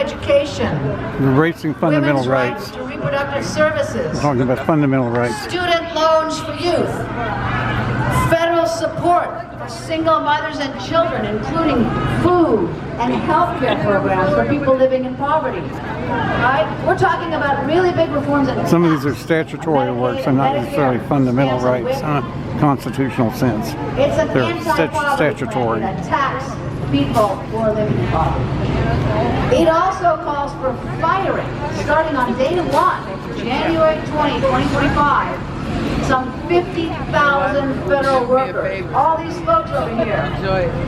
education, Erasing fundamental women's rights. rights to reproductive services, We're talking about fundamental rights. student loans for youth, federal support for single mothers and children, including food and health care programs for people living in poverty. Right? We're talking about really big reforms. Some of these are statutory works and not necessarily fundamental rights in a constitutional sense. It's an They're anti-poverty statutory. plan that attacks people who are living in poverty. It also calls for firing, starting on day 1, January 20, 2025, some 50,000 federal workers, all these folks over here,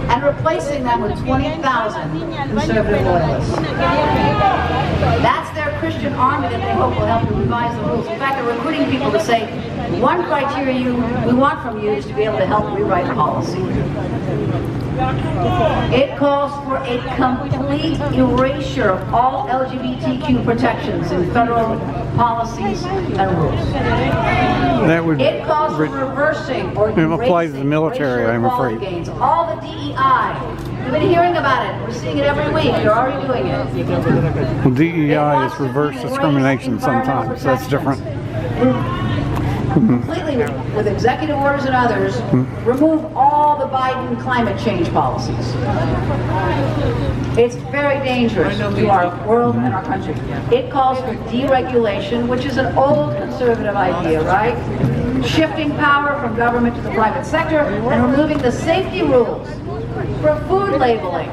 and replacing them with 20,000 conservative loyalists. That's their Christian army that they hope will help to revise the rules. In fact, they're recruiting people to say, one criteria we want from you is to be able to help rewrite policy. It calls for a complete erasure of all LGBTQ protections in federal policies and rules. That would It calls for reversing or applies to the military, I'm afraid. gains. All the DEI. We've been hearing about it. We're seeing it every week. You're already doing it. Well, DEI is reverse discrimination sometimes. That's different. Completely, with executive orders and others, remove all the Biden climate change policies. It's very dangerous to our world and our country. It calls for deregulation, which is an old conservative idea, right? Shifting power from government to the private sector and removing the safety rules for food labeling,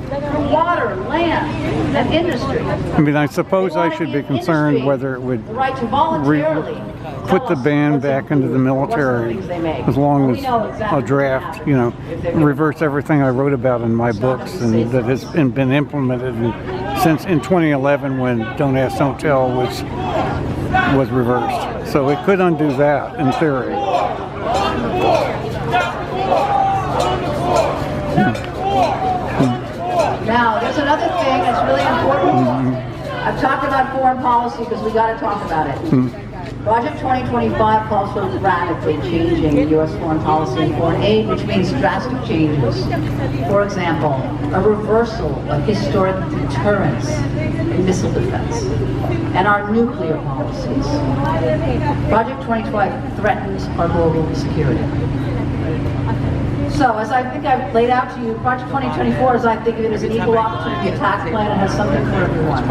for water, land, and industry. I mean, I suppose I should be concerned whether it would the right to voluntarily put the ban back into the military as long as a draft, reverse everything I wrote about in my books and that has been implemented since in 2011 when Don't Ask, Don't Tell was reversed. So it could undo that in theory. Now, there's another thing that's really important. I've talked about foreign policy because we got to talk about it. Project 2025 calls for radically changing U.S. foreign policy and foreign aid, which means drastic changes. For example, a reversal of historic deterrence in missile defense and our nuclear policies. Project 2025 threatens our global security. So, as I think I've laid out to you, Project 2024, as I think of it, as an equal opportunity attack plan, it has something for everyone.